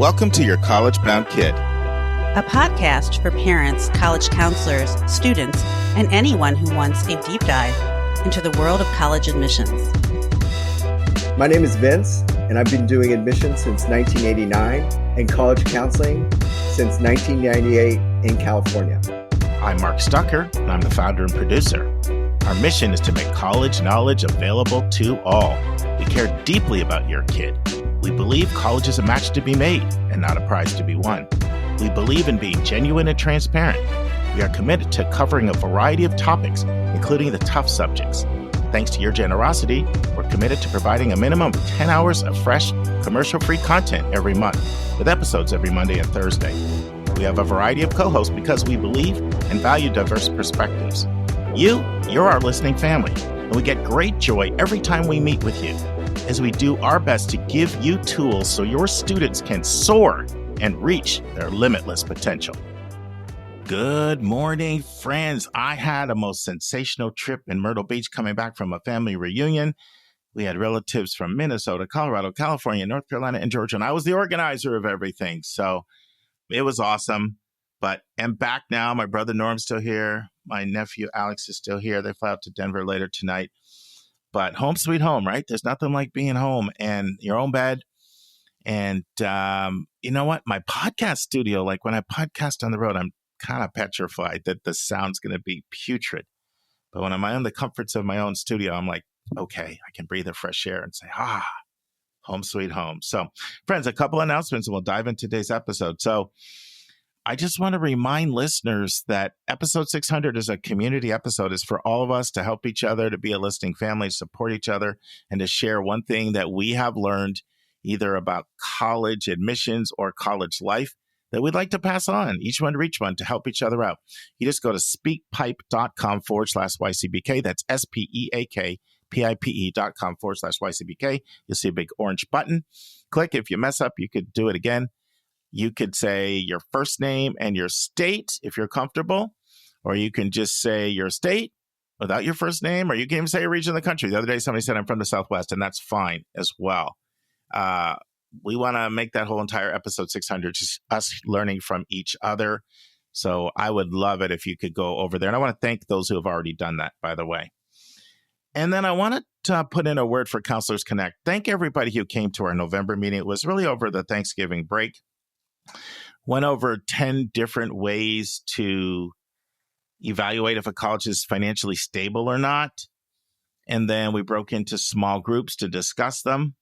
Welcome to Your College Bound Kid, a podcast for parents, college counselors, students, and anyone who wants a deep dive into the world of college admissions. My name is Vince, and I've been doing admissions since 1989 and college counseling since 1998 in California. I'm Mark Stucker, and I'm the founder and producer. Our mission is to make college knowledge available to all. We care deeply about your kid. We believe college is a match to be made and not a prize to be won. We believe in being genuine and transparent. We are committed to covering a variety of topics, including the tough subjects. Thanks to your generosity, we're committed to providing a minimum of 10 hours of fresh, commercial-free content every month, with episodes every Monday and Thursday. We have a variety of co-hosts because we believe and value diverse perspectives. You're our listening family, and we get great joy every time we meet with you, as we do our best to give you tools so your students can soar and reach their limitless potential. Good morning, friends. I had a most sensational trip in Myrtle Beach coming back from a family reunion. We had relatives from Minnesota, Colorado, California, North Carolina, and Georgia, and I was the organizer of everything. So it was awesome, but I'm back now. My brother Norm's still here. My nephew Alex is still here. They fly out to Denver later tonight. But home sweet home, right? There's nothing like being home and your own bed. And you know what? My podcast studio, like when I podcast on the road, I'm kind of petrified that the sound's going to be putrid. But when I'm in the comforts of my own studio, I'm like, okay, I can breathe the fresh air and say, home sweet home. So friends, a couple announcements and we'll dive into today's episode. So I just want to remind listeners that episode 600 is a community episode. It's for all of us to help each other, to be a listening family, support each other, and to share one thing that we have learned either about college admissions or college life that we'd like to pass on, each one to reach one, to help each other out. You just go to speakpipe.com/YCBK. That's SPEAKPIPE.com/YCBK. You'll see a big orange button. Click. If you mess up, you could do it again. You could say your first name and your state if you're comfortable, or you can just say your state without your first name, or you can even say a region of the country. The other day, somebody said I'm from the Southwest, and that's fine as well. We want to make that whole entire episode 600 just us learning from each other. So I would love it if you could go over there. And I want to thank those who have already done that, by the way. And then I wanted to put in a word for Counselors Connect. Thank everybody who came to our November meeting. It was really over the Thanksgiving break. Went over 10 different ways to evaluate if a college is financially stable or not. And then we broke into small groups to discuss them.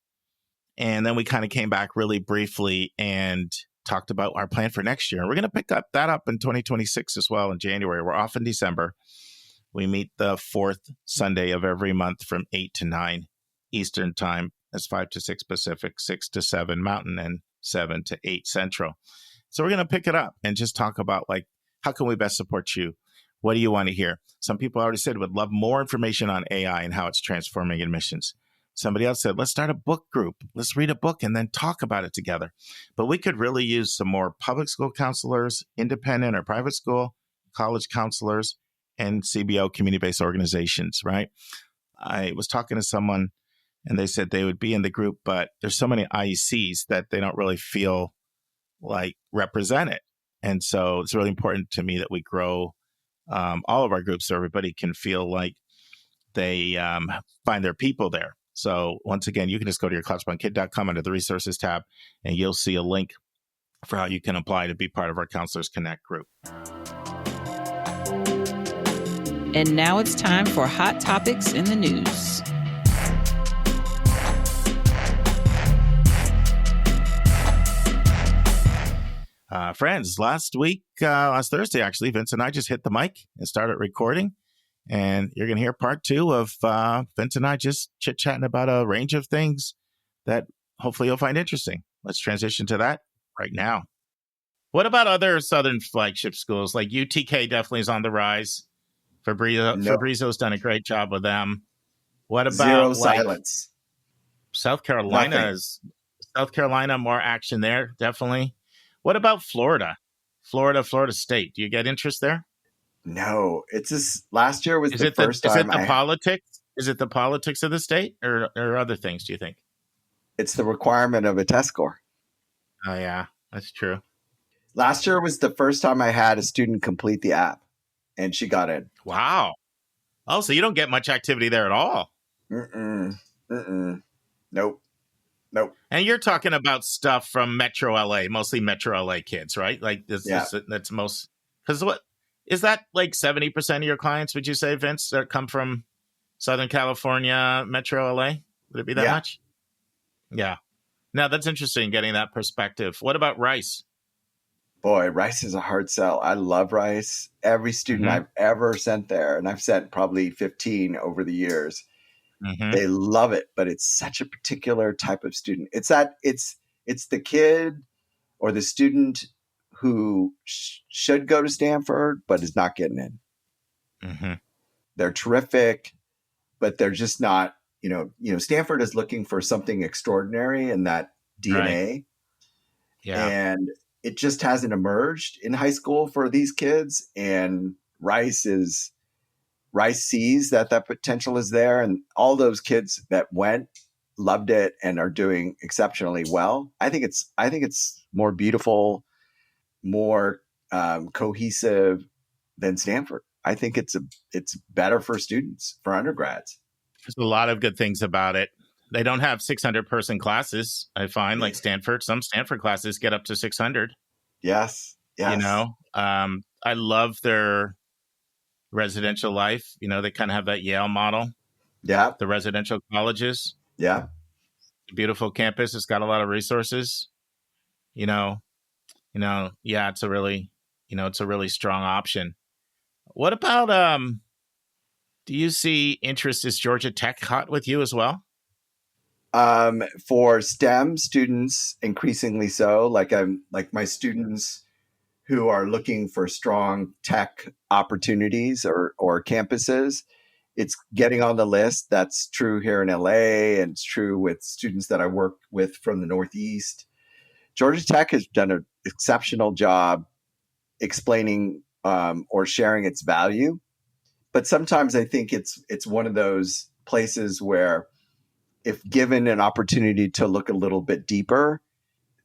And then we kind of came back really briefly and talked about our plan for next year. And we're going to pick that up in 2026 as well in January. We're off in December. We meet the fourth Sunday of every month from 8 to 9 Eastern time. That's 5 to 6 Pacific, 6 to 7 Mountain, and 7 to 8 Central. So we're going to pick it up and just talk about, like, how can we best support you? What do you want to hear? Some people already said would love more information on AI and how it's transforming admissions. Somebody else said, let's start a book group. Let's read a book and then talk about it together. But we could really use some more public school counselors, independent or private school, college counselors, and CBO, community-based organizations, right? I was talking to someone and they said they would be in the group, but there's so many IECs that they don't really feel like represented. And so it's really important to me that we grow all of our groups so everybody can feel like they find their people there. So once again, you can just go to your collegeboundkid.com under the resources tab, and you'll see a link for how you can apply to be part of our Counselors Connect group. And now it's time for Hot Topics in the News. Friends, last Thursday, actually, Vince and I just hit the mic and started recording. And you're going to hear part 2 of Vince and I just chit-chatting about a range of things that hopefully you'll find interesting. Let's transition to that right now. What about other Southern flagship schools? Like UTK definitely is on the rise. Fabrizio's done a great job with them. What about Zero silence. South Carolina? South Carolina, more action there, definitely. What about Florida? Florida State. Do you get interest there? No, it's just last year was the first time. Is it the politics? Is it the politics of the state or other things, do you think? It's the requirement of a test score. Oh, yeah, that's true. Last year was the first time I had a student complete the app, and she got in. Wow. Oh, so you don't get much activity there at all. Mm-mm. Mm-mm. Nope. Nope. And you're talking about stuff from Metro LA, mostly Metro LA kids, right? Like Yeah. that's most, because what is that, like 70% of your clients, would you say, Vince, that come from Southern California, Metro LA? Would it be that Yeah. much? Yeah. Now that's interesting, getting that perspective. What about Rice? Boy, Rice is a hard sell. I love Rice. Every student Mm-hmm. I've ever sent there, and I've sent probably 15 over the years, Mm-hmm. they love it, but it's such a particular type of student. It's the kid or the student who should go to Stanford but is not getting in. Mm-hmm. They're terrific, but they're just not. Stanford is looking for something extraordinary in that DNA, Right. Yeah. and it just hasn't emerged in high school for these kids. And Rice sees that potential is there, and all those kids that went loved it and are doing exceptionally well. I think it's more beautiful, more cohesive than Stanford. I think it's better for students, for undergrads. There's a lot of good things about it. They don't have 600-person classes, I find, like Stanford. Some Stanford classes get up to 600. Yes. You know, I love their residential life. You know, they kind of have that Yale model. Yeah. The residential colleges. Yeah. Beautiful campus. It's got a lot of resources. Yeah, it's a really strong option. What about do you see interest? Is Georgia Tech hot with you as well? For STEM students, increasingly so. Like my students who are looking for strong tech opportunities or campuses, it's getting on the list. That's true here in LA, and it's true with students that I work with from the Northeast. Georgia Tech has done an exceptional job explaining or sharing its value. But sometimes I think it's one of those places where, if given an opportunity to look a little bit deeper,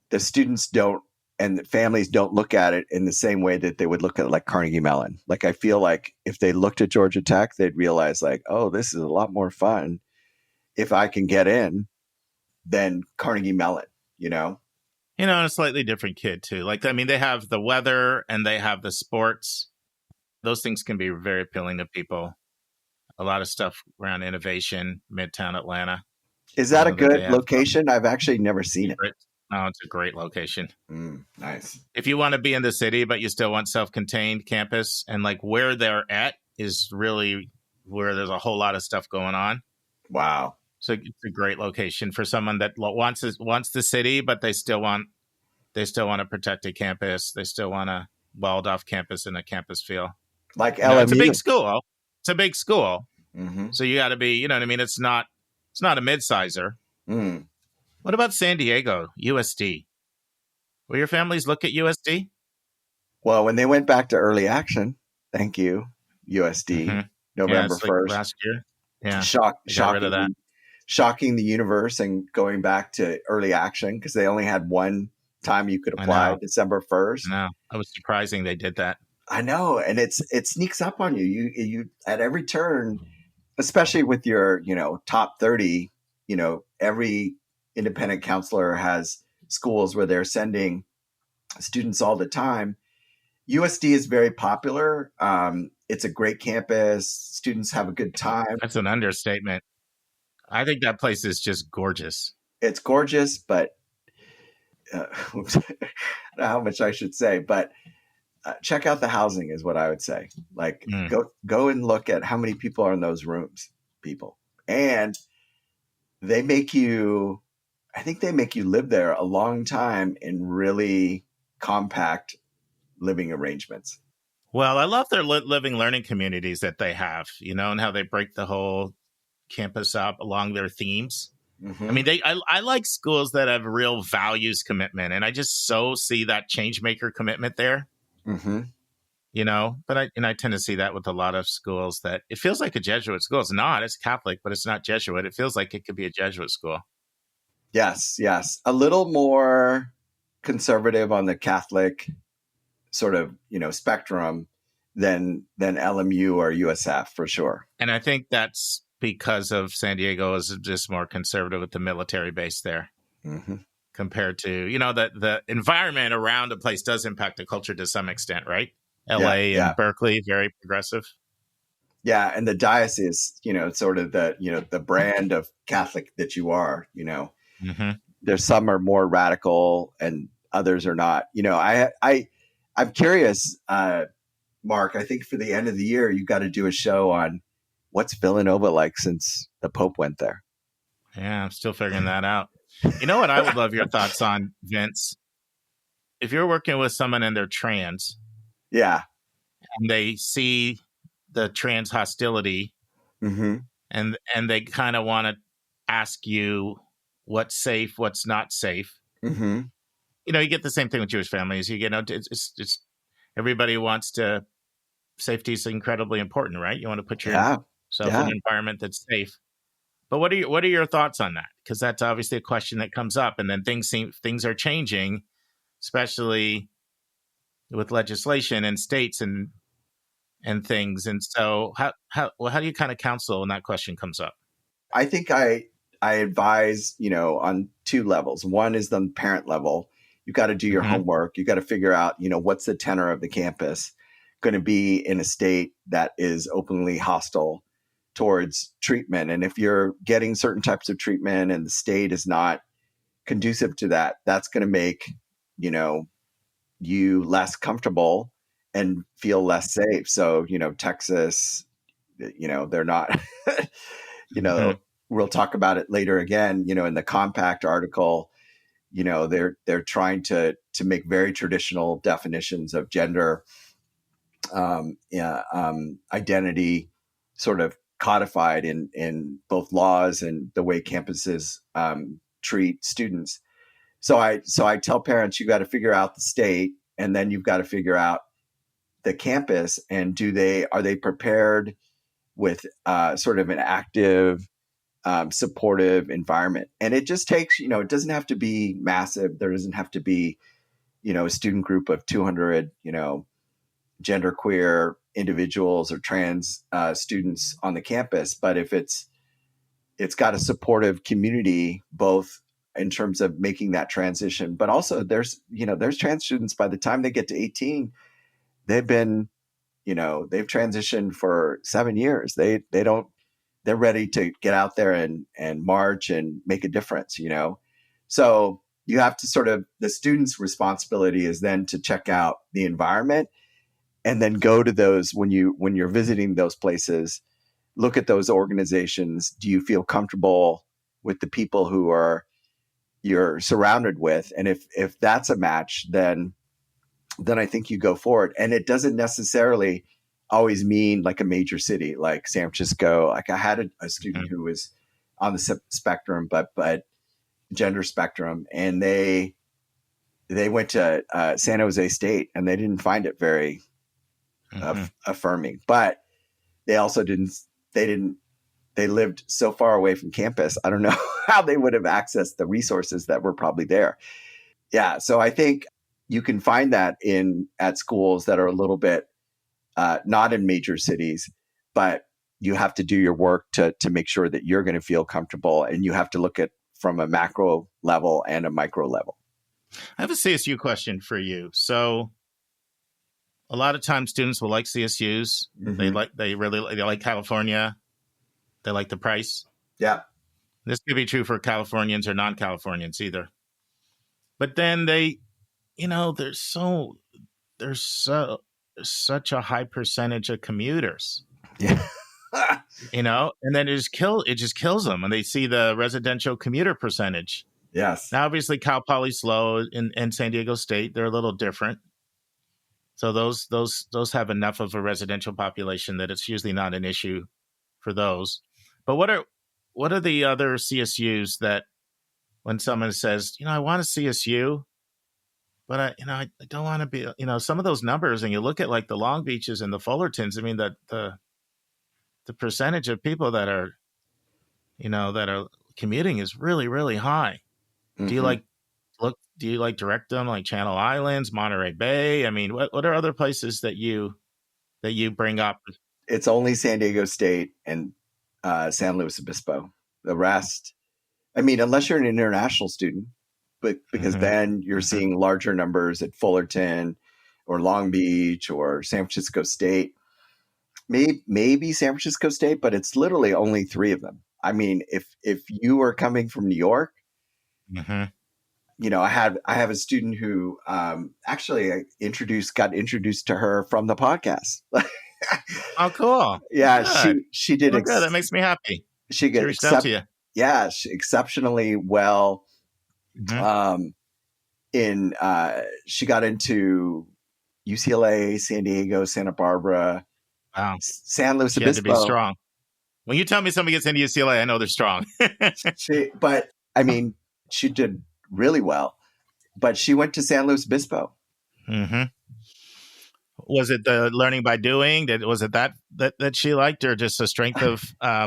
the students don't and the families don't look at it in the same way that they would look at it like Carnegie Mellon. Like, I feel like if they looked at Georgia Tech, they'd realize like, oh, this is a lot more fun if I can get in than Carnegie Mellon, And a slightly different kid too. Like, I mean, they have the weather and they have the sports. Those things can be very appealing to people. A lot of stuff around innovation, Midtown Atlanta. Is that a good location? I've actually never seen it. Oh, it's a great location. Nice. If you want to be in the city, but you still want self-contained campus, and like where they're at is really where there's a whole lot of stuff going on. Wow. So it's a great location for someone that wants the city, but they still want a protected campus. They still want a walled off campus and a campus feel. Like LMU. It's a big school. It's a big school. Mm-hmm. So you got to be, you know what I mean? It's not a mid-sizer. Mm. What about San Diego, USD? Will your families look at USD? Well, when they went back to early action, thank you, USD, November 1st. Like last year. Yeah. Shocking the universe and going back to early action because they only had one time you could apply, December 1st. I know. It was surprising they did that. I know. And it sneaks up on you. You at every turn, especially with your, top 30, every independent counselor has schools where they're sending students all the time. USD is very popular. It's a great campus. Students have a good time. That's an understatement. I think that place is just gorgeous. It's gorgeous, but I don't know how much I should say, but check out the housing is what I would say. Like, go and look at how many people are in those rooms, people. And I think they make you live there a long time in really compact living arrangements. Well, I love their living learning communities that they have, and how they break the whole campus up along their themes. Mm-hmm. I mean, I like schools that have real values commitment, and I just so see that change maker commitment there. Mm-hmm. But I tend to see that with a lot of schools that it feels like a Jesuit school. It's not. It's Catholic, but it's not Jesuit. It feels like it could be a Jesuit school. Yes. A little more conservative on the Catholic sort of, spectrum than LMU or USF for sure. And I think that's because of San Diego is just more conservative with the military base there compared to, the environment around a place does impact the culture to some extent, right? LA and Berkeley, very progressive. Yeah. And the diocese, sort of the brand of Catholic that you are, there's some are more radical and others are not. I'm curious, Mark, I think for the end of the year, you got to do a show on what's Villanova like since the Pope went there. Yeah, I'm still figuring that out. You know what I would love your thoughts on, Vince? If you're working with someone and they're trans, yeah, and they see the trans hostility, and they kind of want to ask you what's safe, what's not safe. You get the same thing with Jewish families. It's everybody wants to. Safety is incredibly important, right? You want to put yourself in an environment that's safe. But what are your thoughts on that? Because that's obviously a question that comes up, and then things are changing, especially with legislation and states and things. And so, how do you kind of counsel when that question comes up? I think I advise, on two levels. One is the parent level. You've got to do your homework. You got to figure out, what's the tenor of the campus going to be in a state that is openly hostile towards treatment. And if you're getting certain types of treatment and the state is not conducive to that, that's going to make, you less comfortable and feel less safe. So, Texas, they're not, we'll talk about it later again, in the Compact article, they're trying to make very traditional definitions of gender identity sort of codified in both laws and the way campuses treat students. So I tell parents, you got to figure out the state, and then you've got to figure out the campus, and are they prepared with sort of an active, supportive environment. And it just takes, it doesn't have to be massive. There doesn't have to be, a student group of 200, genderqueer individuals or trans students on the campus. But if it's got a supportive community, both in terms of making that transition, but also there's trans students by the time they get to 18, they've been, they've transitioned for 7 years. They're ready to get out there and march and make a difference, So you have to sort of, the student's responsibility is then to check out the environment and then go to those when you're visiting those places, look at those organizations. Do you feel comfortable with the people who you're surrounded with? And if that's a match, then I think you go forward. And it doesn't necessarily always mean like a major city like San Francisco. Like I had a student who was on the spectrum, but gender spectrum, and they went to San Jose State, and they didn't find it very affirming. But they also they lived so far away from campus. I don't know how they would have accessed the resources that were probably there. Yeah, so I think you can find that at schools that are a little bit not in major cities, but you have to do your work to make sure that you're going to feel comfortable, and you have to look at from a macro level and a micro level. I have a CSU question for you. So a lot of times students will like CSUs. They like California. They like the price. Yeah. This could be true for Californians or non-Californians either. But then there's such a high percentage of commuters. Yeah. And then it just kills them when they see the residential commuter percentage. Yes. Now, obviously, Cal Poly's low and San Diego State, they're a little different. So those have enough of a residential population that it's usually not an issue for those. But what are the other CSUs that when someone says, I want a CSU, but I don't want to be, some of those numbers, and you look at like the Long Beaches and the Fullertons, I mean, the percentage of people that are commuting is really, really high. Do you like do you like direct them like Channel Islands, Monterey Bay? I mean, what are other places that you bring up? It's only San Diego State and San Luis Obispo. The rest, I mean, unless you're an international student, but because then you're seeing larger numbers at Fullerton or Long Beach or San Francisco State. Maybe San Francisco State, but it's literally only 3 of them. I mean, if you are coming from New York, you know, I have a student who actually I got introduced to her from the podcast. Oh, cool. Yeah, Good. she did. Good. That makes me happy. She reached out to you. Yeah, exceptionally well. She got into UCLA, San Diego, Santa Barbara, wow, San Luis Obispo. Obispo. To be strong. When you tell me somebody gets into UCLA, I know they're strong. But I mean, she did really well. But she went to San Luis Obispo. Was it the learning by doing? Was it that she liked, or just the strength of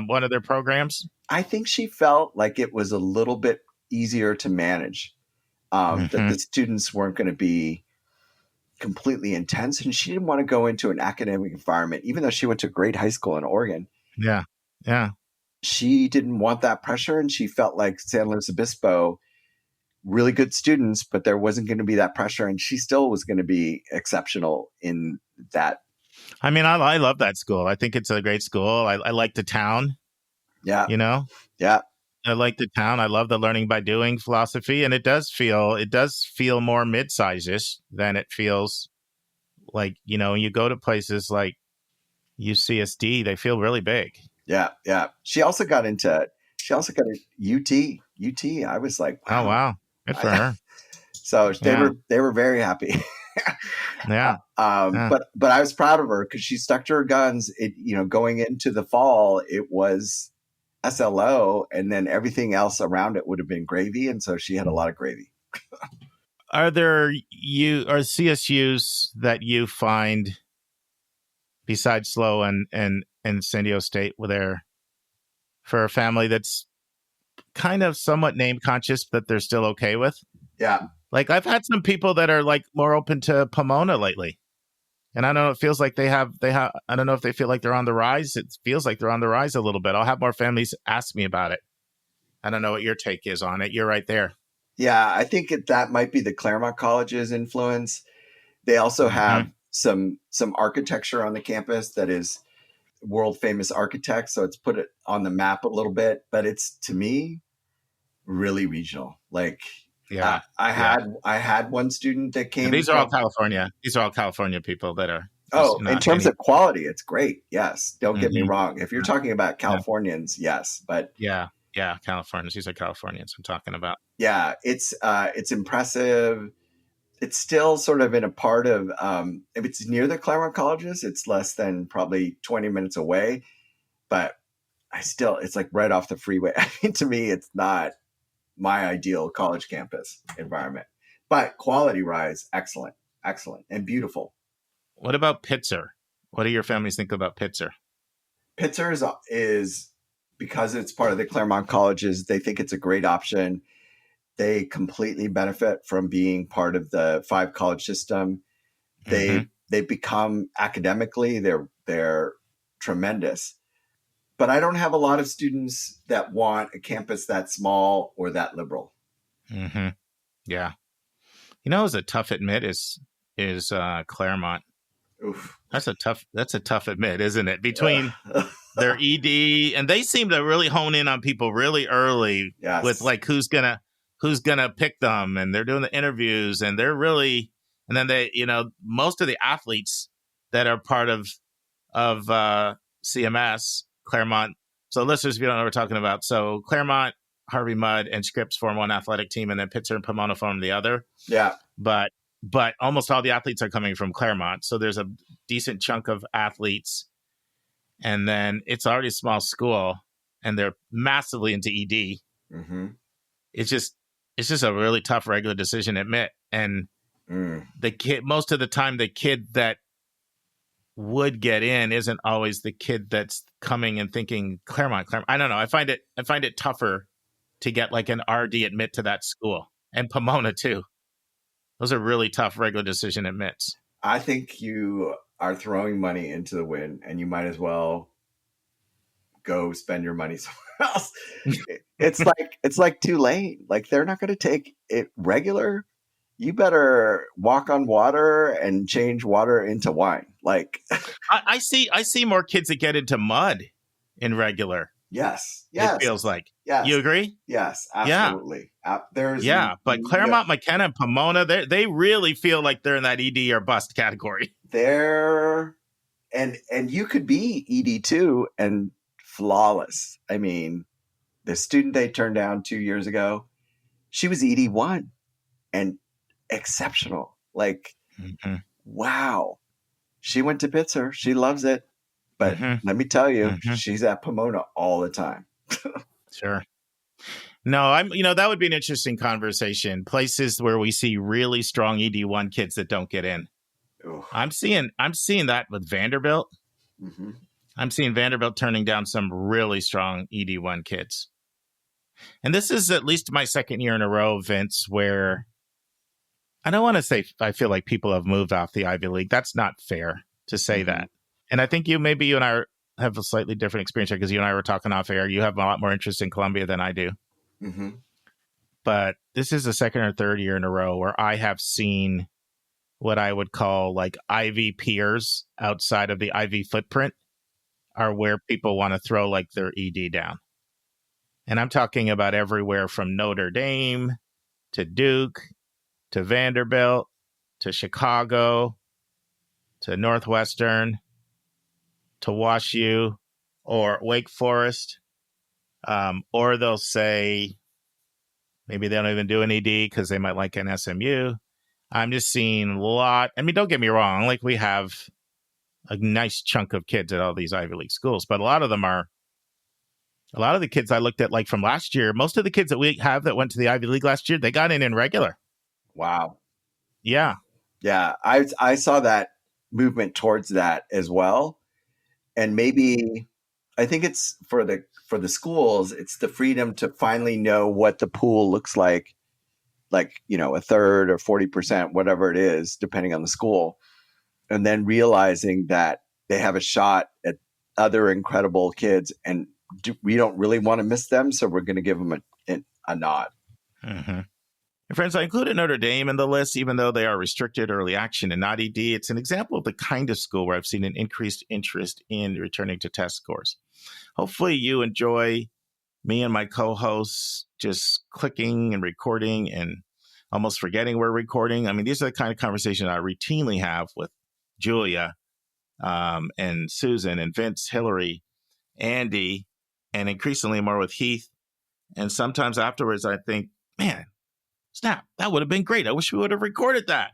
one of their programs? I think she felt like it was a little bit easier to manage. That the students weren't going to be completely intense, and she didn't want to go into an academic environment, even though she went to a great high school in Oregon. Yeah. She didn't want that pressure, and she felt like San Luis Obispo, really good students, but there wasn't going to be that pressure, and she still was going to be exceptional in that. I mean, I love that school. I think it's a great school. I like the town. Yeah. You know? Yeah. I like the town. I love the learning by doing philosophy, and it does feel more mid-size-ish than it feels like, you know, you go to places like UCSD, they feel really big. Yeah. She also got into UT. I was like, wow. Oh, wow. Good for her. So they were very happy. Yeah. But I was proud of her because she stuck to her guns. Going into the fall, it was SLO, and then everything else around it would have been gravy, and so she had a lot of gravy. Are CSUs that you find besides SLO and San Diego State for a family that's kind of somewhat name conscious, but they're still okay with? Yeah. Like I've had some people that are like more open to Pomona lately. And I don't know, it feels like they have, I don't know if they feel like they're on the rise. It feels like they're on the rise a little bit. I'll have more families ask me about it. I don't know what your take is on it. You're right there. Yeah, I think that might be the Claremont College's influence. They also have some architecture on the campus that is world famous architects. So it's put it on the map a little bit, but it's, to me, really regional. Like, yeah, I had one student that came. These are all California. These are all California people that are. In terms of quality, it's great. Yes, don't get me wrong. If you're talking about Californians, yes, but yeah, Californians. These are Californians I'm talking about. Yeah, it's impressive. It's still sort of in a part of. If it's near the Claremont colleges, it's less than probably 20 minutes away, but it's like right off the freeway. I mean, to me, it's not my ideal college campus environment, but quality-wise, excellent, and beautiful. What about Pitzer? What do your families think about Pitzer? Pitzer is because it's part of the Claremont colleges, they think it's a great option. They completely benefit from being part of the 5 college system. They become academically, they're tremendous. But I don't have a lot of students that want a campus that small or that liberal. Yeah. You know, it's a tough admit is Claremont. Oof. That's a tough admit, isn't it? Between their ED, and they seem to really hone in on people really early with like who's gonna pick them, and they're doing the interviews, and they're really, and then they, most of the athletes that are part of CMS, Claremont. So listeners, if you don't know what we're talking about, so Claremont, Harvey Mudd, and Scripps form one athletic team, and then Pitzer and Pomona form the other. Yeah. But almost all the athletes are coming from Claremont. So there's a decent chunk of athletes. And then it's already a small school, and they're massively into ED. It's just a really tough regular decision to admit. And the kid, most of the time, the kid that would get in isn't always the kid that's coming and thinking Claremont. I don't know. I find it tougher to get like an RD admit to that school. and Pomona too. Those are really tough regular decision admits. I think you are throwing money into the wind, and you might as well go spend your money somewhere else. It's like Tulane. Like, they're not going to take it regular. You better walk on water and change water into wine. Like, I see more kids that get into mud in regular. yes. It feels like. Yes. You agree? Yes, absolutely. But Claremont, McKenna, and Pomona, they really feel like they're in that ED or bust category. And you could be ED2 and flawless. I mean, the student they turned down 2 years ago, she was ED1 and exceptional. Like, wow. She went to Pitzer. She loves it. But let me tell you, she's at Pomona all the time. Sure. No, that would be an interesting conversation. Places where we see really strong ED1 kids that don't get in. Ooh. I'm seeing that with Vanderbilt. I'm seeing Vanderbilt turning down some really strong ED1 kids. And this is at least my second year in a row, Vince, where I don't want to say I feel like people have moved off the Ivy League. That's not fair to say that. And I think you and I have a slightly different experience because you and I were talking off air. You have a lot more interest in Columbia than I do. But this is the second or third year in a row where I have seen what I would call like Ivy peers outside of the Ivy footprint are where people want to throw like their ED down. And I'm talking about everywhere from Notre Dame to Duke to Vanderbilt to Chicago to Northwestern to WashU or Wake Forest. Or they'll say maybe they don't even do an ED because they might like an SMU. I'm just seeing a lot. I mean, don't get me wrong. Like, we have a nice chunk of kids at all these Ivy League schools, but a lot of the kids I looked at, like from last year, most of the kids that we have that went to the Ivy League last year, they got in regular. Wow. Yeah. Yeah. I saw that movement towards that as well. And maybe I think it's for the schools, it's the freedom to finally know what the pool looks like, a third or 40%, whatever it is, depending on the school. And then realizing that they have a shot at other incredible kids and we don't really want to miss them. So we're going to give them a nod. And friends, I included Notre Dame in the list, even though they are restricted early action and not ED. It's an example of the kind of school where I've seen an increased interest in returning to test scores. Hopefully you enjoy me and my co-hosts just clicking and recording and almost forgetting we're recording. I mean, these are the kind of conversations I routinely have with Julia and Susan and Vince, Hillary, Andy, and increasingly more with Heath. And sometimes afterwards I think, man, snap, that would have been great. I wish we would have recorded that.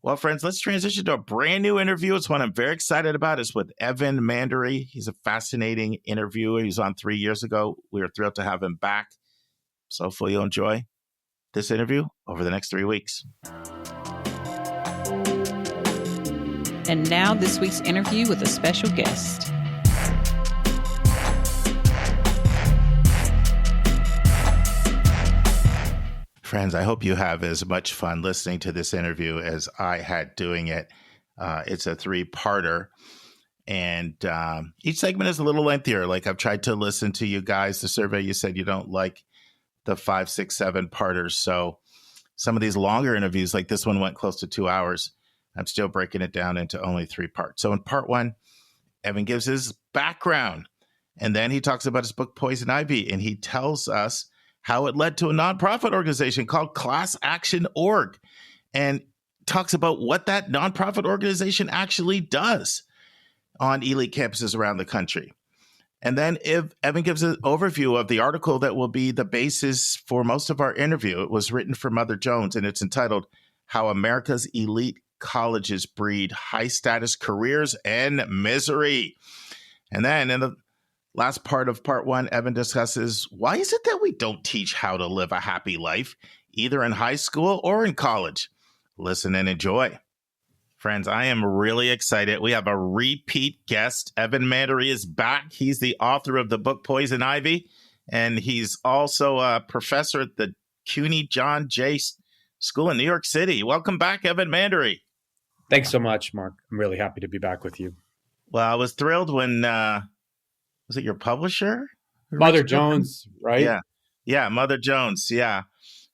Well, friends, let's transition to a brand new interview. It's one I'm very excited about. It's with Evan Mandery. He's a fascinating interviewer. He was on 3 years ago. We are thrilled to have him back. So hopefully you'll enjoy this interview over the next 3 weeks. And now this week's interview with a special guest. Friends, I hope you have as much fun listening to this interview as I had doing it. It's a 3-parter, and each segment is a little lengthier. Like, I've tried to listen to you guys. The survey, you said you don't like the 5, 6, 7-parters. So some of these longer interviews, like this one went close to 2 hours. I'm still breaking it down into only 3 parts. So in part 1, Evan gives his background, and then he talks about his book, Poison Ivy, and he tells us how it led to a nonprofit organization called classactionorg, and talks about what that nonprofit organization actually does on elite campuses around the country. And then Evan gives an overview of the article that will be the basis for most of our interview. It was written for Mother Jones, and it's entitled How America's Elite Colleges Breed High-Status Careers and Misery. And then in the last part of part 1, Evan discusses why is it that we don't teach how to live a happy life, either in high school or in college. Listen and enjoy. Friends, I am really excited. We have a repeat guest. Evan Mandery is back. He's the author of the book Poison Ivy, and he's also a professor at the CUNY John Jay School in New York City. Welcome back, Evan Mandery. Thanks so much, Mark. I'm really happy to be back with you. Well, I was thrilled when, was it your publisher? Mother Jones, right? Yeah, Mother Jones,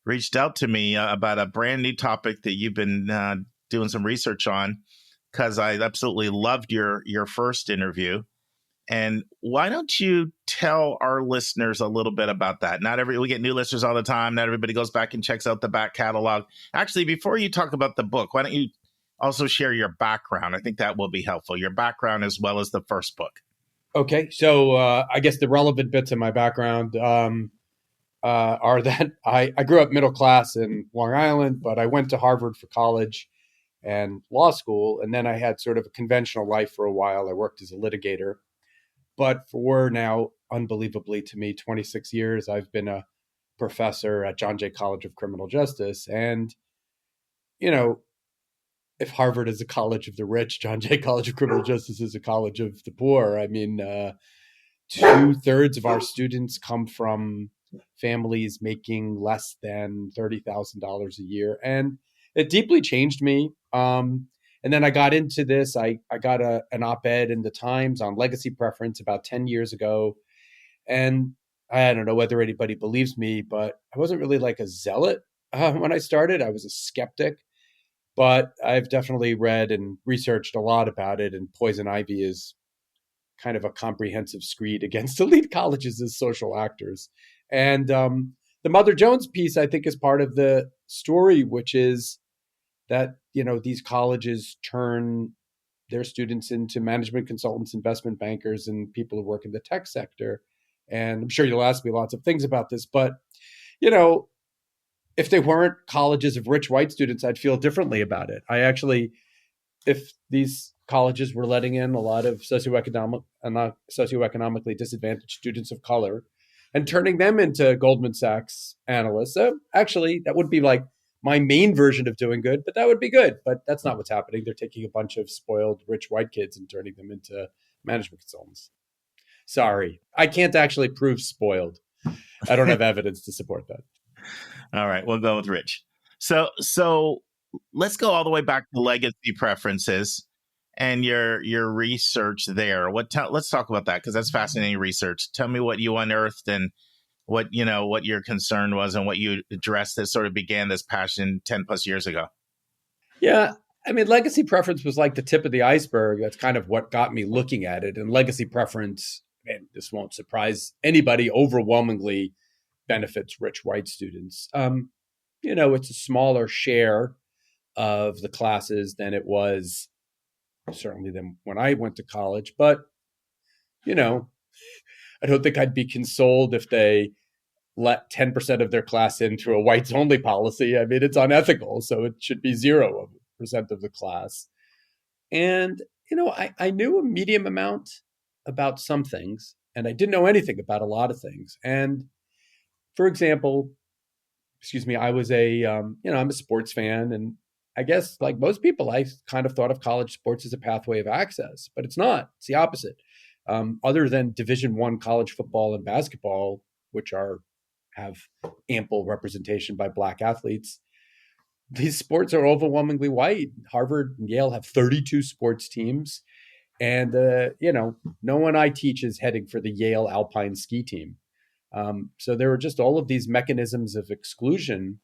reached out to me about a brand new topic that you've been doing some research on, because I absolutely loved your first interview. And why don't you tell our listeners a little bit about that? We get new listeners all the time. Not everybody goes back and checks out the back catalog. Actually, before you talk about the book, why don't you also share your background? I think that will be helpful. Your background as well as the first book. Okay. So I guess the relevant bits of my background are that I grew up middle class in Long Island, but I went to Harvard for college and law school. And then I had sort of a conventional life for a while. I worked as a litigator. But for now, unbelievably to me, 26 years, I've been a professor at John Jay College of Criminal Justice. And, you know, if Harvard is a college of the rich, John Jay College of Criminal Justice is a college of the poor. I mean, 2/3 of our students come from families making less than $30,000 a year. And it deeply changed me. And then I got into this. I got an op-ed in the Times on legacy preference about 10 years ago. And I don't know whether anybody believes me, but I wasn't really like a zealot when I started. I was a skeptic. But I've definitely read and researched a lot about it. And poison ivy is kind of a comprehensive screed against elite colleges as social actors. And the Mother Jones piece, I think, is part of the story, which is that, these colleges turn their students into management consultants, investment bankers, and people who work in the tech sector. And I'm sure you'll ask me lots of things about this, but, if they weren't colleges of rich white students, I'd feel differently about it. If these colleges were letting in a lot of socioeconomically disadvantaged students of color and turning them into Goldman Sachs analysts, actually, that would be like my main version of doing good, but that would be good. But that's not what's happening. They're taking a bunch of spoiled rich white kids and turning them into management consultants. Sorry, I can't actually prove spoiled. I don't have evidence to support that. All right, we'll go with Rich. So let's go all the way back to legacy preferences and your research there. Let's talk about that, because that's fascinating research. Tell me what you unearthed and what your concern was and what you addressed that sort of began this passion 10 plus years ago. Yeah. I mean, legacy preference was like the tip of the iceberg. That's kind of what got me looking at it. And legacy preference, and this won't surprise anybody, overwhelmingly benefits rich white students. It's a smaller share of the classes than it was certainly than when I went to college. But, I don't think I'd be consoled if they let 10% of their class in through a whites only policy. I mean, it's unethical. So it should be 0% of the class. And, I knew a medium amount about some things, and I didn't know anything about a lot of things. And for example, I was I'm a sports fan. And I guess like most people, I kind of thought of college sports as a pathway of access, but it's not. It's the opposite. Other than Division I college football and basketball, which have ample representation by Black athletes, these sports are overwhelmingly white. Harvard and Yale have 32 sports teams. And, no one I teach is heading for the Yale Alpine ski team. So there were just all of these mechanisms of exclusion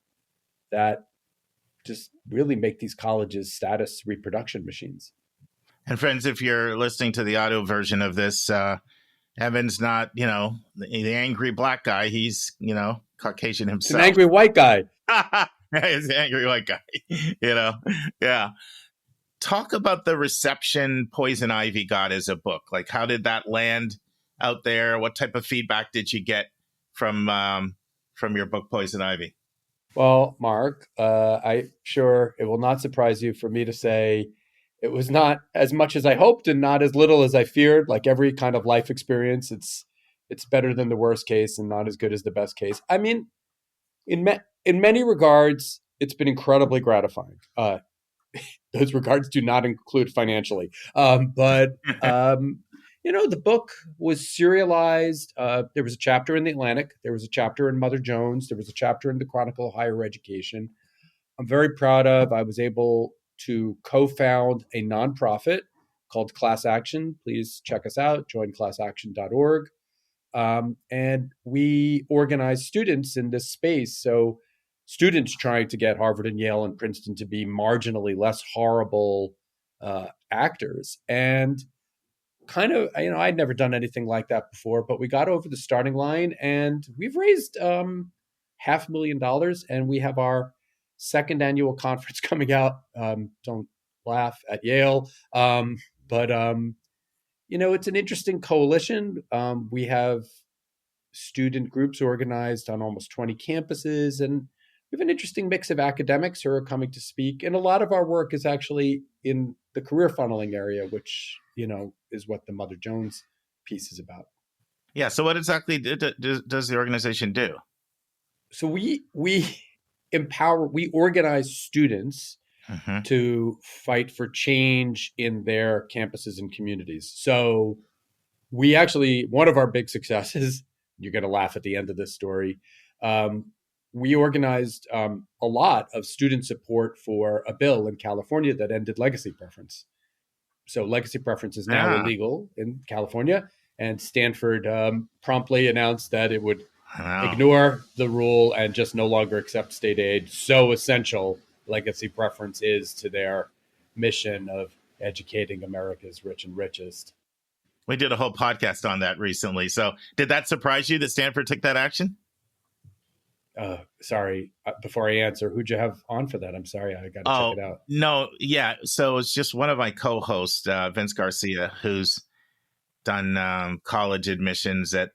that just really make these colleges status reproduction machines. And friends, if you're listening to the audio version of this, Evan's not, the angry Black guy. He's, Caucasian himself. An angry white guy. He's an angry white guy, Yeah. Talk about the reception Poison Ivy got as a book. Like, how did that land out there? What type of feedback did you get from your book, Poison Ivy? Well, Mark, I'm sure it will not surprise you for me to say it was not as much as I hoped and not as little as I feared. Like every kind of life experience, it's better than the worst case and not as good as the best case. I mean, in many regards, it's been incredibly gratifying. Those regards do not include financially. But The book was serialized. There was a chapter in The Atlantic. There was a chapter in Mother Jones. There was a chapter in the Chronicle of Higher Education. I'm very proud of. I was able to co-found a nonprofit called Class Action. Please check us out. Join classactionorg. And we organize students in this space. So students trying to get Harvard and Yale and Princeton to be marginally less horrible actors. And kind of, I'd never done anything like that before, but we got over the starting line and we've raised $500,000, and we have our second annual conference coming out. Don't laugh at Yale. But it's an interesting coalition. We have student groups organized on almost 20 campuses, and we have an interesting mix of academics who are coming to speak. And a lot of our work is actually in the career funneling area, which, is what the Mother Jones piece is about. Yeah. So what exactly does the organization do? So we organize students to fight for change in their campuses and communities. So we actually, one of our big successes, you're going to laugh at the end of this story, we organized a lot of student support for a bill in California that ended legacy preference. So legacy preference is now illegal in California, and Stanford promptly announced that it would ignore the rule and just no longer accept state aid. So essential legacy preference is to their mission of educating America's rich and richest. We did a whole podcast on that recently. So did that surprise you that Stanford took that action? Sorry, before I answer, who'd you have on for that? I'm sorry, I got to check it out. No, yeah. So it's just one of my co-hosts, Vince Garcia, who's done college admissions at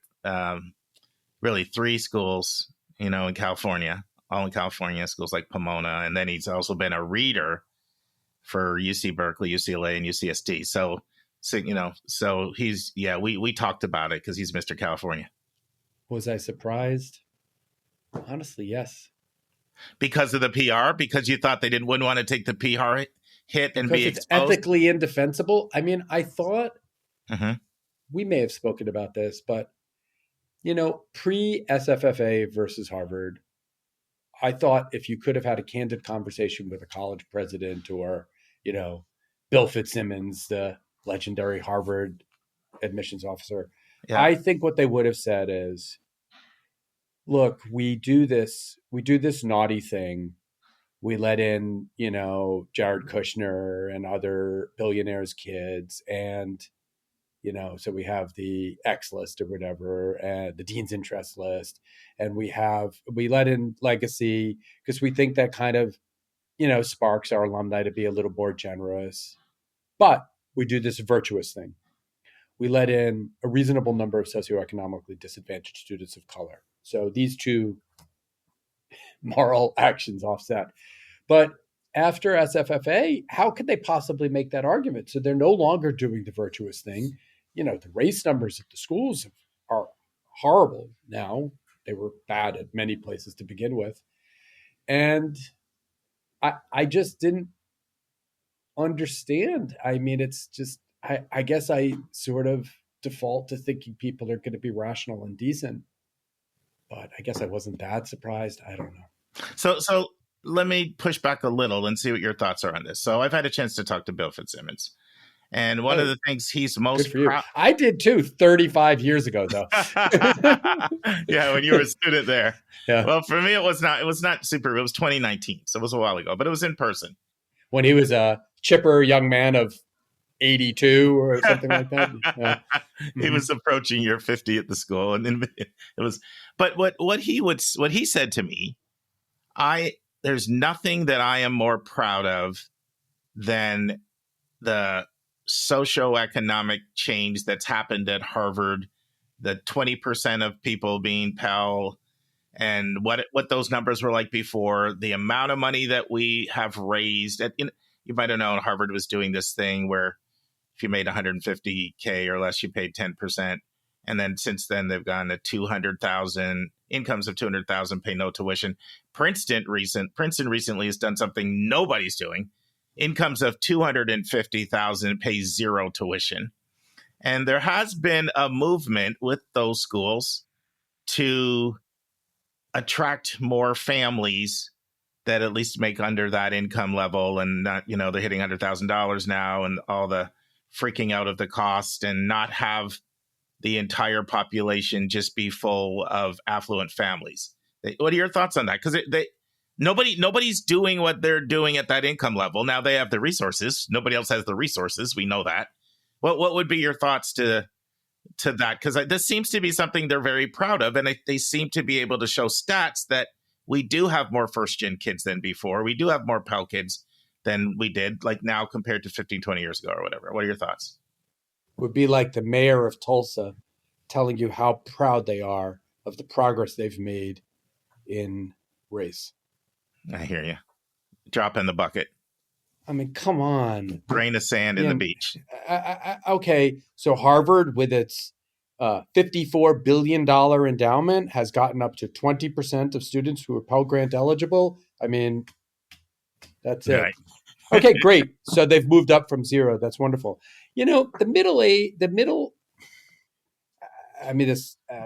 really 3 schools, in California, all in California, schools like Pomona. And then he's also been a reader for UC Berkeley, UCLA, and UCSD. So he's, we talked about it because he's Mr. California. Was I surprised? Honestly, yes. Because of the PR? Because you thought they wouldn't want to take the PR hit and be exposed? It's ethically indefensible. I mean, I thought we may have spoken about this, but, pre-SFFA versus Harvard, I thought if you could have had a candid conversation with a college president or, Bill Fitzsimmons, the legendary Harvard admissions officer, I think what they would have said is, look, we do this naughty thing. We let in, Jared Kushner and other billionaires' kids. And, so we have the X list or whatever, and the Dean's Interest list. And we let in legacy because we think that kind of, sparks our alumni to be a little more generous. But we do this virtuous thing. We let in a reasonable number of socioeconomically disadvantaged students of color. So these two moral actions offset. But after SFFA, how could they possibly make that argument? So they're no longer doing the virtuous thing. The race numbers at the schools are horrible now. They were bad at many places to begin with. And I just didn't understand. I mean, it's just, I guess I sort of default to thinking people are going to be rational and decent. But I guess I wasn't that surprised. I don't know. So let me push back a little and see what your thoughts are on this. So I've had a chance to talk to Bill Fitzsimmons. And one of the things he's most proud... I did too, 35 years ago, though. Yeah, when you were a student there. Yeah. Well, for me, it was not super. It was 2019, so it was a while ago, but it was in person. When he was a chipper young man of 82 or something like that. Yeah. He was approaching year 50 at the school, and then it was. But what he said to me, there's nothing that I am more proud of than the socioeconomic change that's happened at Harvard, the 20% of people being Pell, and what those numbers were like before, the amount of money that we have raised. You might have known Harvard was doing this thing where if you made $150K or less, you paid 10%. And then since then, they've gone to 200,000, incomes of 200,000 pay no tuition. Princeton recently has done something nobody's doing. Incomes of 250,000 pay zero tuition. And there has been a movement with those schools to attract more families that at least make under that income level, and not, they're hitting $100,000 now, and all the freaking out of the cost, and not have the entire population just be full of affluent families. What are your thoughts on that? Because nobody's doing what they're doing at that income level. Now they have the resources. Nobody else has the resources. We know that. What would be your thoughts to that? Because this seems to be something they're very proud of, and they seem to be able to show stats that we do have more first-gen kids than before. We do have more Pell kids than we did, like now compared to 15, 20 years ago or whatever. What are your thoughts? Would be like the mayor of Tulsa telling you how proud they are of the progress they've made in race. I hear you. Drop in the bucket. I mean, come on. Grain of sand in the beach. Okay, so Harvard, with its $54 billion endowment, has gotten up to 20% of students who are Pell Grant eligible. I mean, that's it. Right. Okay, great. So they've moved up from zero. That's wonderful. I mean, I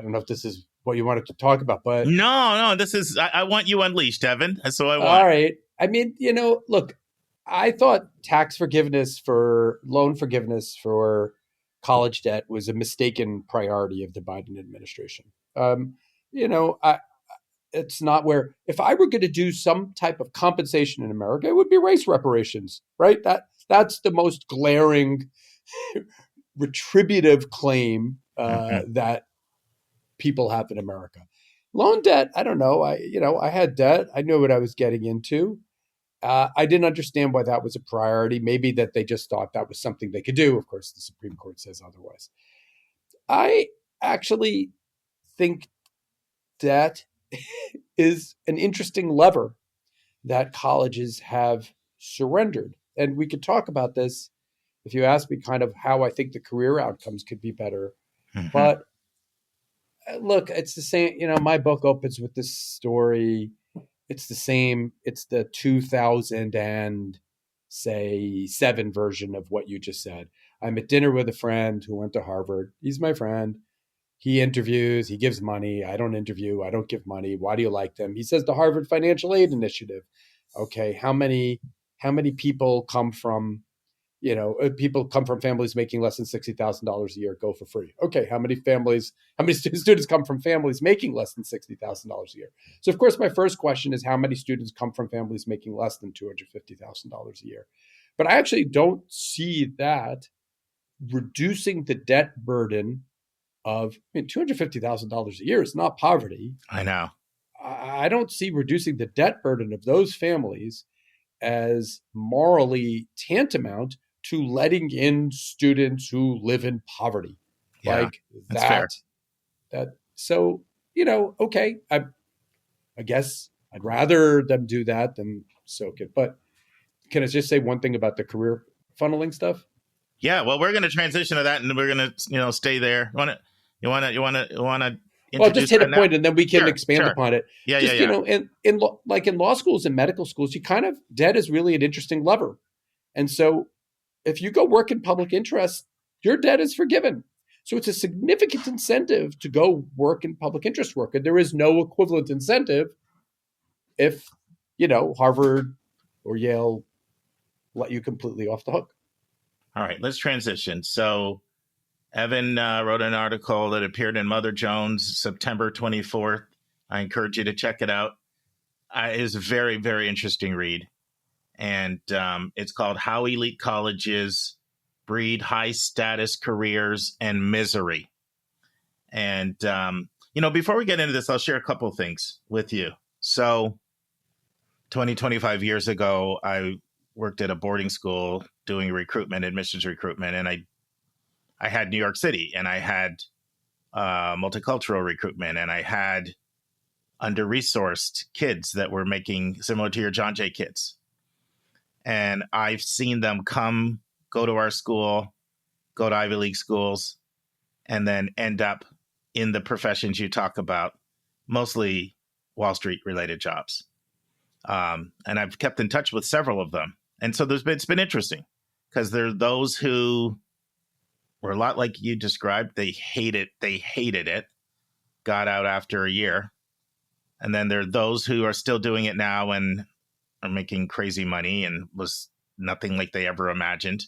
don't know if this is what you wanted to talk about, but no, this is, I want you unleashed, Evan. That's what I want. All right. I mean, look, I thought loan forgiveness for college debt was a mistaken priority of the Biden administration. It's not where, if I were going to do some type of compensation in America, it would be race reparations, right? That's the most glaring retributive claim that people have in America. Loan debt, I don't know. I had debt. I knew what I was getting into. I didn't understand why that was a priority. Maybe that they just thought that was something they could do. Of course, the Supreme Court says otherwise. I actually think debt is an interesting lever that colleges have surrendered. And we could talk about this if you ask me kind of how I think the career outcomes could be better. Mm-hmm. But look, it's the same. My book opens with this story. It's the same. It's the 2007 version of what you just said. I'm at dinner with a friend who went to Harvard. He's my friend. He interviews. He gives money. I don't interview. I don't give money. Why do you like them? He says the Harvard Financial Aid Initiative. Okay, how many people come from families making less than $60,000 a year, go for free? Okay, how many students come from families making less than $60,000 a year? So of course, my first question is, how many students come from families making less than $250,000 a year? But I actually don't see that reducing the debt burden of, $250,000 a year is not poverty. I know. I don't see reducing the debt burden of those families as morally tantamount to letting in students who live in poverty. Yeah, like that. So, okay, I guess I'd rather them do that than soak it. But can I just say one thing about the career funneling stuff? Yeah, well, we're going to transition to that, and we're going to, stay there. You want to. Well, just hit a point, and then we can expand sure. upon it. Yeah. In law schools and medical schools, debt is really an interesting lever. And so if you go work in public interest, your debt is forgiven. So it's a significant incentive to go work in public interest work. And there is no equivalent incentive if, Harvard or Yale let you completely off the hook. All right, let's transition. So Evan wrote an article that appeared in Mother Jones September 24th. I encourage you to check it out. It is a very, very interesting read. And it's called How Elite Colleges Breed High Status Careers and Misery. And, before we get into this, I'll share a couple of things with you. So 25 years ago, I worked at a boarding school doing admissions recruitment, and I had New York City, and I had multicultural recruitment, and I had under-resourced kids that were making similar to your John Jay kids. And I've seen them go to our school, go to Ivy League schools, and then end up in the professions you talk about, mostly Wall Street related jobs. And I've kept in touch with several of them. And so it's been interesting, because there are those who were a lot like you described. They hated it, got out after a year. And then there are those who are still doing it now and are making crazy money and was nothing like they ever imagined.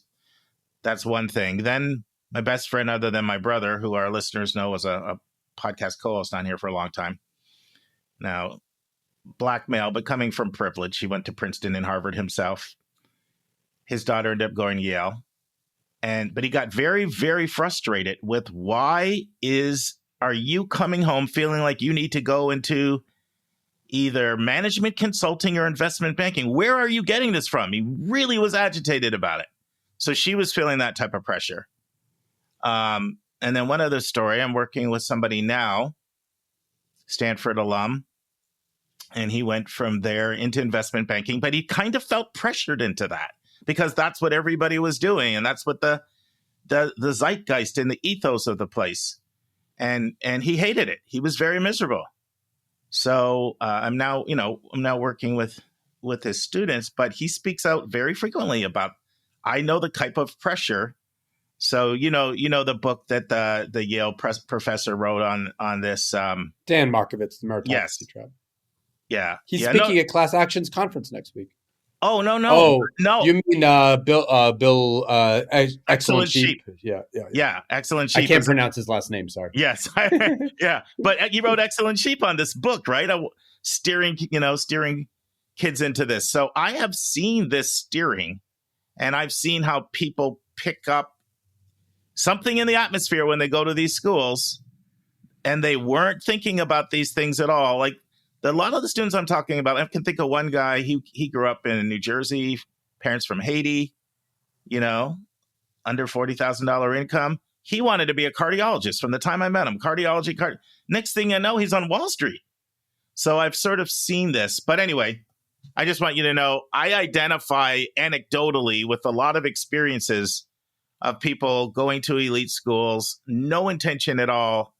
That's one thing. Then my best friend, other than my brother, who our listeners know was a podcast co-host on here for a long time. Now, black male, but coming from privilege. He went to Princeton and Harvard himself. His daughter ended up going to Yale. But he got very, very frustrated with are you coming home feeling like you need to go into either management consulting or investment banking? Where are you getting this from? He really was agitated about it. So she was feeling that type of pressure. And then one other story, I'm working with somebody now, Stanford alum, and he went from there into investment banking, but he kind of felt pressured into that because that's what everybody was doing. And that's what the zeitgeist and the ethos of the place. And he hated it. He was very miserable. So I'm now working with his students, but he speaks out very frequently about, I know the type of pressure. So, you know, the book that the Yale professor wrote on this. Dan Markovitz, the meritocracy yes. trap. Yeah. He's speaking at Class Action's conference next week. Oh, no. No. You mean Bill Excellent Sheep. Yeah, Excellent Sheep. I can't pronounce his last name, sorry. Yes. Yeah. But he wrote Excellent Sheep on this book, right? Steering kids into this. So I have seen this steering, and I've seen how people pick up something in the atmosphere when they go to these schools, and they weren't thinking about these things at all. Like a lot of the students I'm talking about, I can think of one guy, he grew up in New Jersey, parents from Haiti, under $40,000 income. He wanted to be a cardiologist from the time I met him. Cardiology. Next thing I know, he's on Wall Street. So I've sort of seen this. But anyway, I just want you to know, I identify anecdotally with a lot of experiences of people going to elite schools, no intention at all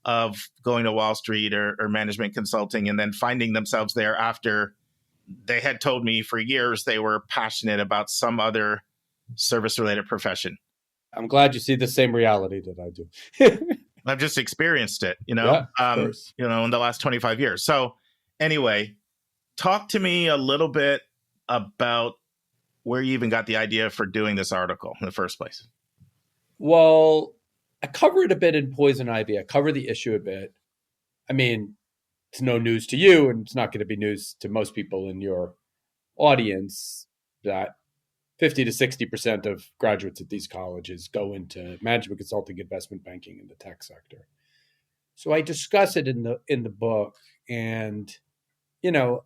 of going to Wall Street or management consulting, and then finding themselves there after they had told me for years they were passionate about some other service-related profession. I'm glad you see the same reality that I do. I've just experienced it, in the last 25 years. So anyway, talk to me a little bit about where you even got the idea for doing this article in the first place. Well, I cover it a bit in Poison Ivy. I cover the issue a bit. I mean, it's no news to you, and it's not going to be news to most people in your audience that 50 to 60% of graduates at these colleges go into management consulting, investment banking, in the tech sector. So I discuss it in the book, and I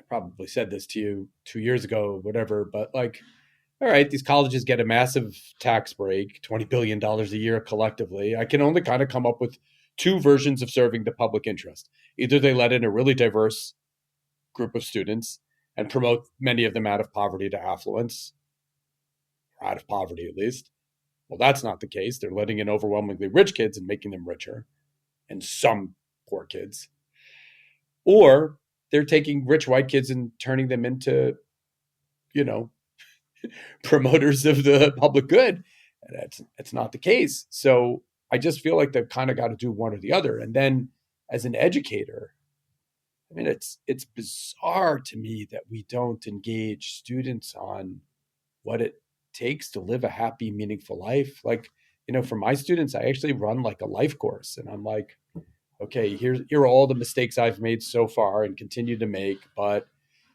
probably said this to you 2 years ago, whatever, but all right, these colleges get a massive tax break, $20 billion a year collectively. I can only kind of come up with two versions of serving the public interest. Either they let in a really diverse group of students and promote many of them out of poverty to affluence, or out of poverty at least. Well, that's not the case. They're letting in overwhelmingly rich kids and making them richer, and some poor kids. Or they're taking rich white kids and turning them into, promoters of the public good. And it's not the case. So I just feel like they've kind of got to do one or the other. And then as an educator, I mean, it's bizarre to me that we don't engage students on what it takes to live a happy, meaningful life. For my students, I actually run a life course, and I'm like, okay, here are all the mistakes I've made so far and continue to make. But,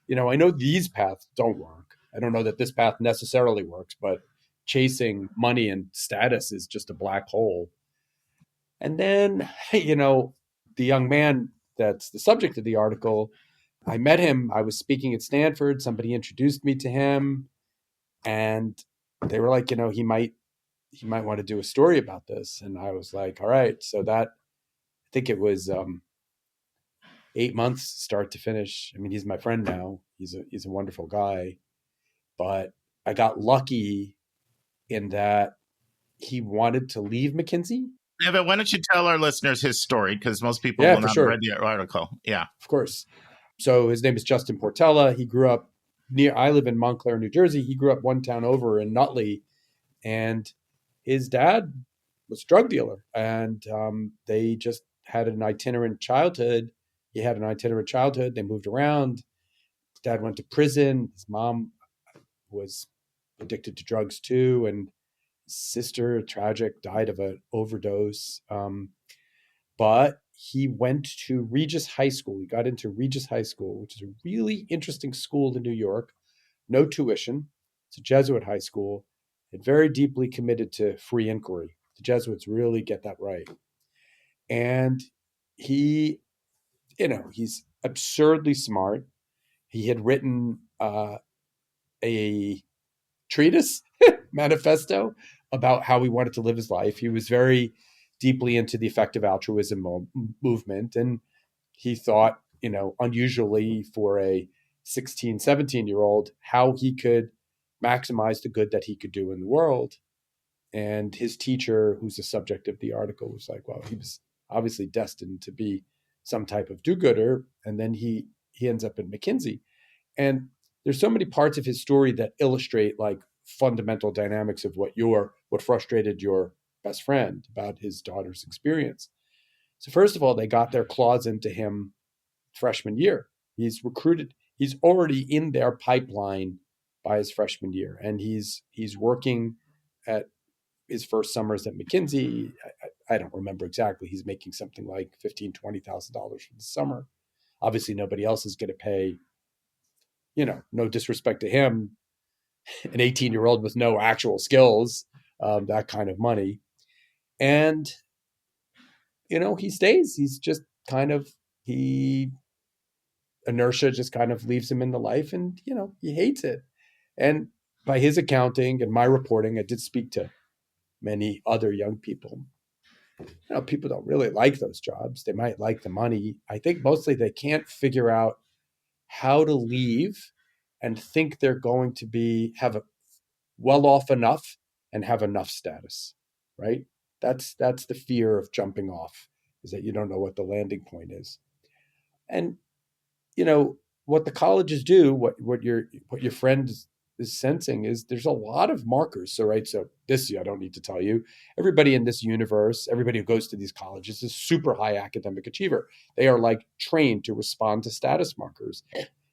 I know these paths don't work. I don't know that this path necessarily works, but chasing money and status is just a black hole. And then, the young man that's the subject of the article, I met him. I was speaking at Stanford. Somebody introduced me to him, and they were like, he might want to do a story about this. And I was like, all right. So I think it was 8 months start to finish. I mean, he's my friend now. He's a wonderful guy. But I got lucky in that he wanted to leave McKinsey. Evan, why don't you tell our listeners his story? Because most people will not have read the article. Yeah, of course. So his name is Justin Portella. He grew up I live in Montclair, New Jersey. He grew up one town over in Nutley. And his dad was a drug dealer, and they just had an itinerant childhood. He had an itinerant childhood. They moved around. His dad went to prison. His mom was addicted to drugs too, and his sister, tragic, died of an overdose. But he went to Regis High School. He got into Regis High School, which is a really interesting school in New York. No tuition. It's a Jesuit high school, and very deeply committed to free inquiry. The Jesuits really get that right. And he, he's absurdly smart. He had written a treatise, manifesto, about how he wanted to live his life. He was very deeply into the effective altruism movement. And he thought, unusually for a 16, 17-year-old, how he could maximize the good that he could do in the world. And his teacher, who's the subject of the article, was like, well, he was obviously destined to be some type of do-gooder. And then he ends up in McKinsey. And there's so many parts of his story that illustrate like fundamental dynamics of what frustrated your best friend about his daughter's experience. So first of all, they got their claws into him freshman year. He's recruited. He's already in their pipeline by his freshman year, and he's working at his first summers at McKinsey. I don't remember exactly. He's making something like $15,000, $20,000 for the summer. Obviously, nobody else is going to pay. No disrespect to him, an 18-year-old with no actual skills, that kind of money. And, he stays. He's just inertia just kind of leaves him in the life, and, he hates it. And by his accounting and my reporting, I did speak to many other young people. People don't really like those jobs. They might like the money. I think mostly they can't figure out how to leave and think they're going to have a well off enough and have enough status, right? That's the fear of jumping off, is that you don't know what the landing point is. And what the colleges do, what your friend is sensing is there's a lot of markers. So this, I don't need to tell you, everybody in this universe, everybody who goes to these colleges is super high academic achiever. They are like trained to respond to status markers.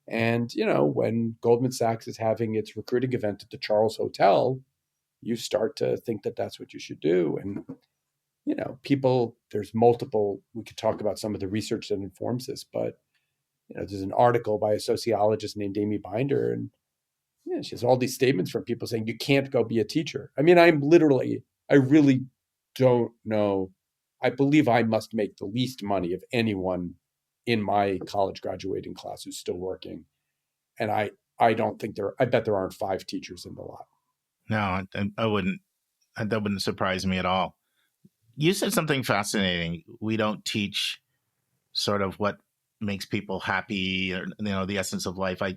And, when Goldman Sachs is having its recruiting event at the Charles Hotel, you start to think that that's what you should do. And, there's multiple, we could talk about some of the research that informs this, but, there's an article by a sociologist named Amy Binder, and she has all these statements from people saying, you can't go be a teacher. I mean, I really don't know. I believe I must make the least money of anyone in my college graduating class who's still working. And I don't think I bet there aren't 5 teachers in the lot. No, I wouldn't. That wouldn't surprise me at all. You said something fascinating. We don't teach sort of what makes people happy, or, the essence of life. I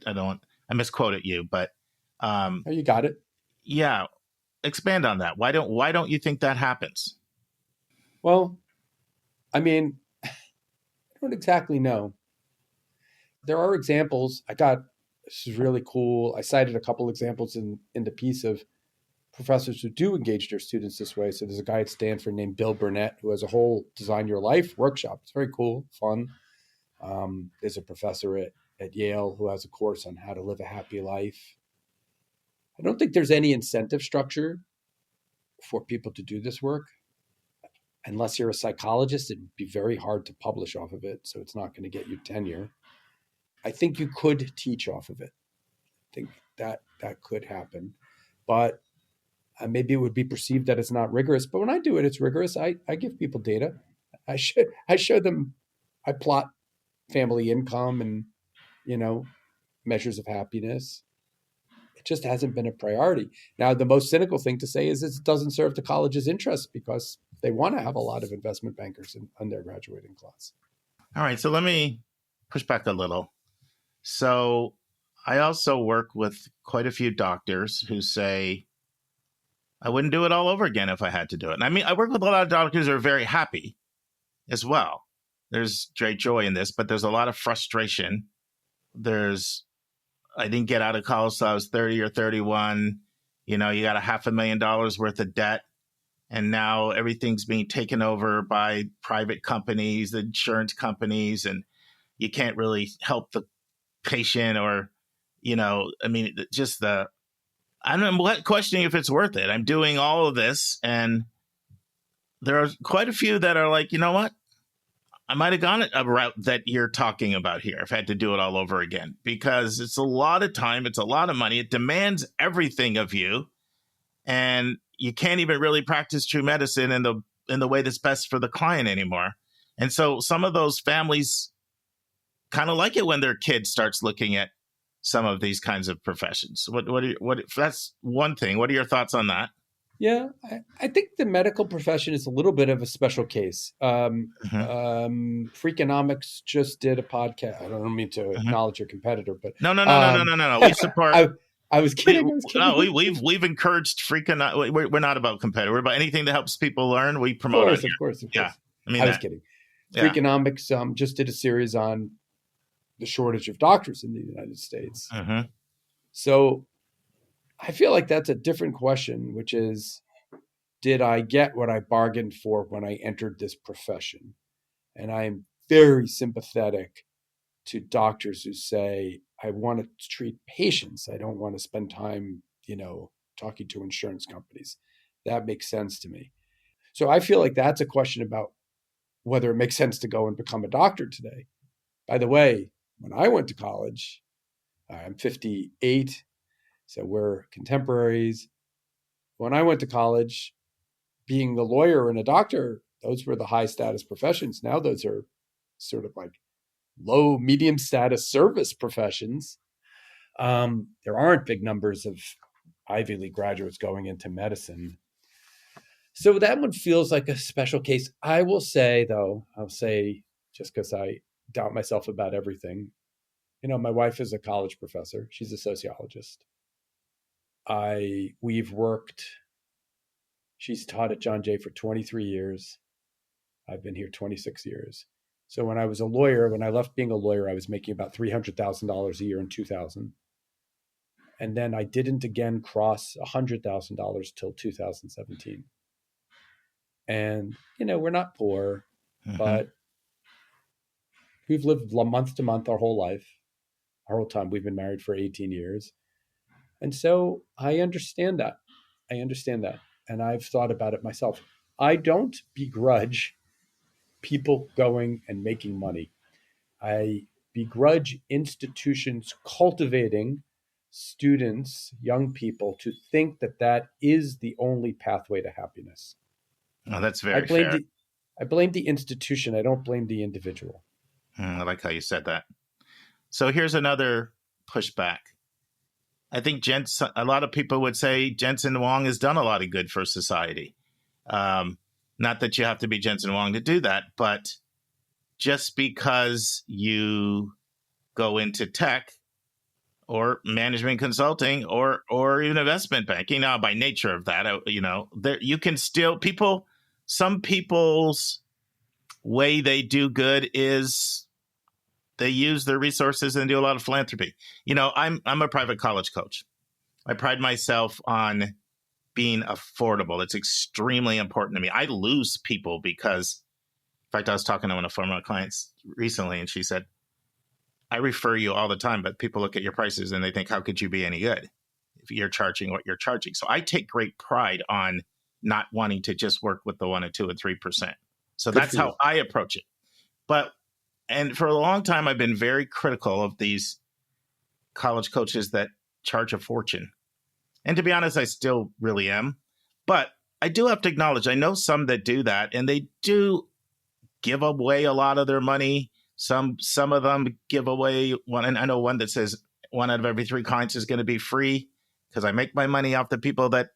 misquoted you, but. You got it. Yeah. Expand on that. Why don't you think that happens? Well, I mean, I don't exactly know. There are examples. This is really cool. I cited a couple examples in the piece of professors who do engage their students this way. So there's a guy at Stanford named Bill Burnett who has a whole Design Your Life workshop. It's very cool, fun. There's a professor at Yale who has a course on how to live a happy life. I don't think there's any incentive structure for people to do this work. Unless you're a psychologist, it'd be very hard to publish off of it. So it's not going to get you tenure. I think you could teach off of it. I think that could happen. But maybe it would be perceived that it's not rigorous. But when I do it, it's rigorous. I give people data. I show them, I plot family income and, measures of happiness. It just hasn't been a priority. Now, the most cynical thing to say is it doesn't serve the college's interest because they want to have a lot of investment bankers in their graduating class. All right. So let me push back a little. So I also work with quite a few doctors who say, I wouldn't do it all over again if I had to do it. And I mean, I work with a lot of doctors who are very happy as well. There's great joy in this, but there's a lot of frustration. I didn't get out of college till I was 30 or 31. You got $500,000 worth of debt. And now everything's being taken over by private companies, the insurance companies, and you can't really help the patient or, I mean, I don't know, questioning if it's worth it. I'm doing all of this, and there are quite a few that are like, you know what? I might have gone a route that you're talking about here. I've had to do it all over again because it's a lot of time. It's a lot of money. It demands everything of you. And you can't even really practice true medicine in the way that's best for the client anymore. And so some of those families kind of like it when their kid starts looking at some of these kinds of professions. That's one thing. What are your thoughts on that? Yeah, I think the medical profession is a little bit of a special case. Freakonomics just did a podcast. I don't mean to acknowledge your competitor, but no. We support. I was kidding. No, we've encouraged we're not about competitor. We're about anything that helps people learn. We promote it. Of course. Yeah, I was kidding. Freakonomics just did a series on the shortage of doctors in the United States. So I feel like that's a different question, which is, did I get what I bargained for when I entered this profession? And I am very sympathetic to doctors who say, I want to treat patients. I don't want to spend time, talking to insurance companies. That makes sense to me. So I feel like that's a question about whether it makes sense to go and become a doctor today. By the way, when I went to college, I'm 58, so we're contemporaries. When I went to college, being a lawyer and a doctor, those were the high status professions. Now those are sort of like low, medium status service professions. There aren't big numbers of Ivy League graduates going into medicine. So that one feels like a special case. I will say, though, just because I doubt myself about everything, my wife is a college professor. She's a sociologist. She's taught at John Jay for 23 years. I've been here 26 years. So when I was a lawyer, when I left being a lawyer, I was making about $300,000 a year in 2000. And then I didn't again cross $100,000 till 2017. And, we're not poor, but we've lived month to month our whole life, our whole time. We've been married for 18 years. And so I understand that. And I've thought about it myself. I don't begrudge people going and making money. I begrudge institutions cultivating students, young people, to think that that is the only pathway to happiness. Oh, that's very fair. I blame the institution. I don't blame the individual. I like how you said that. So here's another pushback. I think a lot of people would say Jensen Huang has done a lot of good for society. Not that you have to be Jensen Huang to do that, but just because you go into tech or management consulting or even investment banking, now by nature of that, you can still some people's way they do good is they use their resources and do a lot of philanthropy. I'm a private college coach. I pride myself on being affordable. It's extremely important to me. I lose people because, in fact, I was talking to one of my clients recently, and she said, I refer you all the time, but people look at your prices and they think, how could you be any good if you're charging what you're charging? So I take great pride on not wanting to just work with the 1% and 2% and 3%. So that's how I approach it. And for a long time, I've been very critical of these college coaches that charge a fortune. And to be honest, I still really am. But I do have to acknowledge, I know some that do that, and they do give away a lot of their money. Some of them give away one. And I know one that says 1 out of every 3 clients is going to be free because I make my money off the people that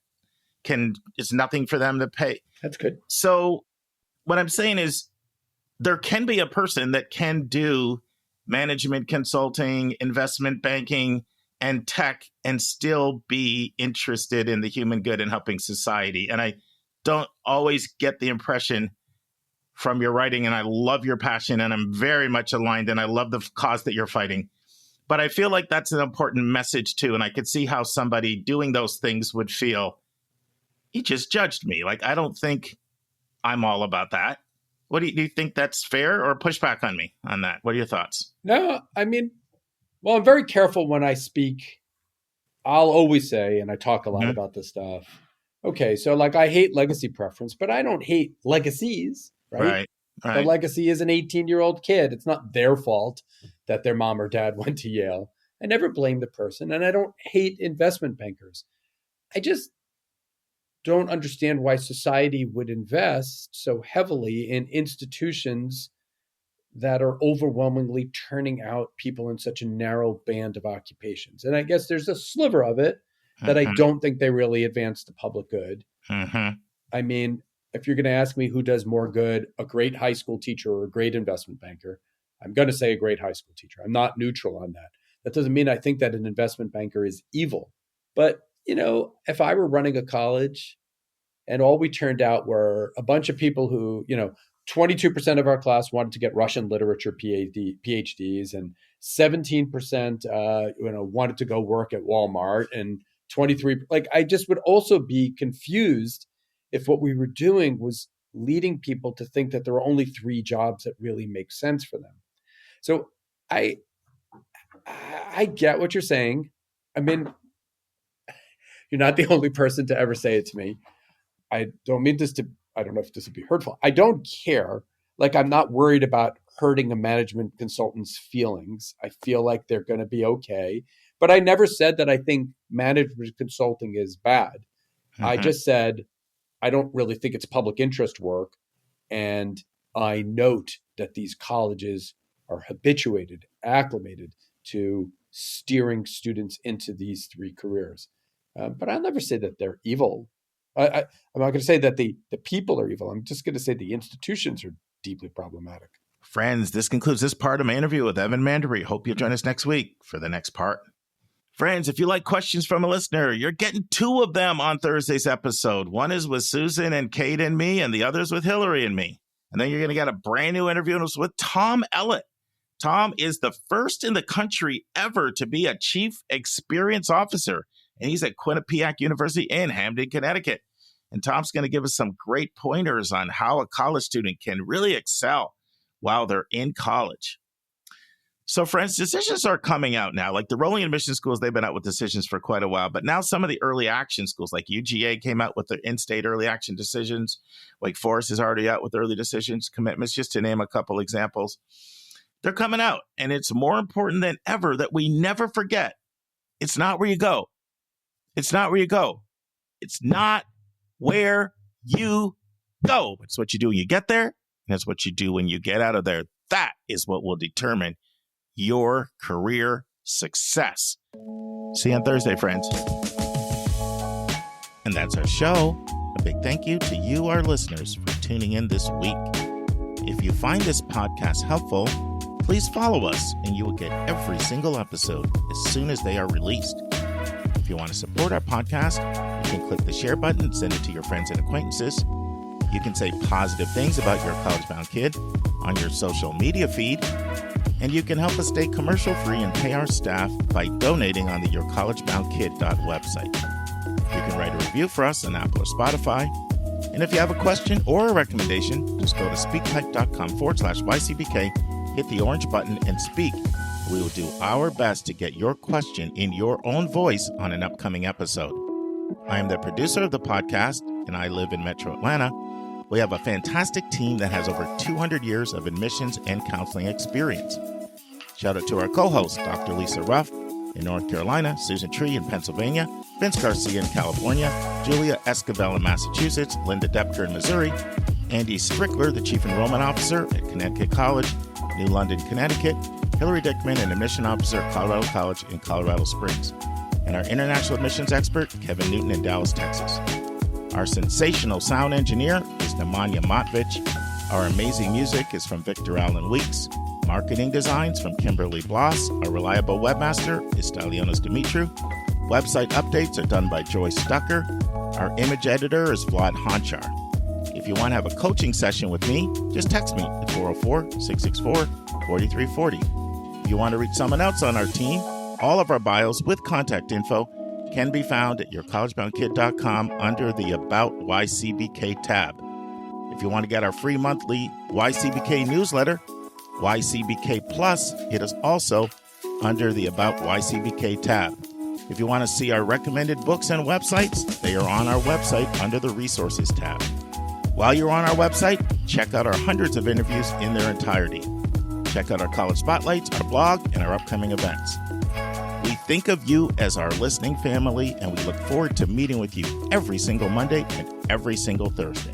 it's nothing for them to pay. That's good. So what I'm saying is there can be a person that can do management consulting, investment banking, and tech and still be interested in the human good and helping society. And I don't always get the impression from your writing, and I love your passion, and I'm very much aligned, and I love the cause that you're fighting. But I feel like that's an important message too. And I could see how somebody doing those things would feel, he just judged me. Like, I don't think I'm all about that. What do you think that's fair, or push back on me on that? What are your thoughts? No, I mean, well, I'm very careful when I speak. I'll always say, and I talk a lot about this stuff. Okay, so like I hate legacy preference, but I don't hate legacies, right? The legacy is an 18-year-old kid. It's not their fault that their mom or dad went to Yale. I never blame the person, and I don't hate investment bankers. I just don't understand why society would invest so heavily in institutions that are overwhelmingly turning out people in such a narrow band of occupations. And I guess there's a sliver of it that I don't think they really advance the public good. I mean, if you're going to ask me who does more good, a great high school teacher or a great investment banker, I'm going to say a great high school teacher. I'm not neutral on that. That doesn't mean I think that an investment banker is evil. But, you know, if I were running a college and all we turned out were a bunch of people who, you know, 22% of our class wanted to get Russian literature PhDs, and 17%, wanted to go work at Walmart, and 23, like, I just would also be confused if what we were doing was leading people to think that there are only 3 jobs that really make sense for them. So I get what you're saying. I mean, you're not the only person to ever say it to me. I don't mean this to, I don't know if this would be hurtful. I don't care. Like, I'm not worried about hurting a management consultant's feelings. I feel like they're going to be okay. But I never said that I think management consulting is bad. I just said, I don't really think it's public interest work. And I note that these colleges are habituated, acclimated to steering students into these 3 careers. But I'll never say that they're evil. I'm not going to say that the people are evil. I'm just going to say the institutions are deeply problematic. Friends, this concludes this part of my interview with Evan Mandery. Hope you'll join us next week for the next part. Friends, if you like questions from a listener, you're getting 2 of them on Thursday's episode. One is with Susan and Kate and me, and the other is with Hillary and me. And then you're going to get a brand new interview with Tom Ellett. Tom is the first in the country ever to be a Chief Experience Officer, and he's at Quinnipiac University in Hamden, Connecticut. And Tom's going to give us some great pointers on how a college student can really excel while they're in college. So, friends, decisions are coming out now. Like the rolling admission schools, they've been out with decisions for quite a while. But now some of the early action schools, like UGA, came out with their in-state early action decisions. Wake Forest is already out with early decisions, commitments, just to name a couple examples. They're coming out, and it's more important than ever that we never forget. It's not where you go. It's not where you go. It's not where you go. It's what you do when you get there, and it's what you do when you get out of there. That is what will determine your career success. See you on Thursday, friends. And that's our show. A big thank you to you, our listeners, for tuning in this week. If you find this podcast helpful, please follow us and you will get every single episode as soon as they are released. If you want to support our podcast, you can click the share button and send it to your friends and acquaintances. You can say positive things about your college-bound kid on your social media feed. And you can help us stay commercial-free and pay our staff by donating on the yourcollegeboundkid.com website. You can write a review for us on Apple or Spotify. And if you have a question or a recommendation, just go to speakpipe.com/YCBK, hit the orange button, and speak. We will do our best to get your question in your own voice on an upcoming episode. I am the producer of the podcast, and I live in Metro Atlanta. We have a fantastic team that has over 200 years of admissions and counseling experience. Shout out to our co-hosts, Dr. Lisa Ruff in North Carolina, Susan Tree in Pennsylvania, Vince Garcia in California, Julia Esquivel in Massachusetts, Linda Depker in Missouri, Andy Strickler, the Chief Enrollment Officer at Connecticut College, New London, Connecticut, Hillary Dickman, an Admission Officer at Colorado College in Colorado Springs, and our international admissions expert, Kevin Newton in Dallas, Texas. Our sensational sound engineer is Nemanja Motvich. Our amazing music is from Victor Allen Weeks. Marketing designs from Kimberly Bloss. Our reliable webmaster is Stylionis Dimitru. Website updates are done by Joyce Stucker. Our image editor is Vlad Honchar. If you want to have a coaching session with me, just text me at 404-664-4340. If you want to reach someone else on our team, all of our bios with contact info can be found at yourcollegeboundkid.com under the About YCBK tab. If you want to get our free monthly YCBK newsletter, YCBK Plus, it is also under the About YCBK tab. If you want to see our recommended books and websites, they are on our website under the Resources tab. While you're on our website, check out our hundreds of interviews in their entirety. Check out our college spotlights, our blog, and our upcoming events. We think of you as our listening family, and we look forward to meeting with you every single Monday and every single Thursday.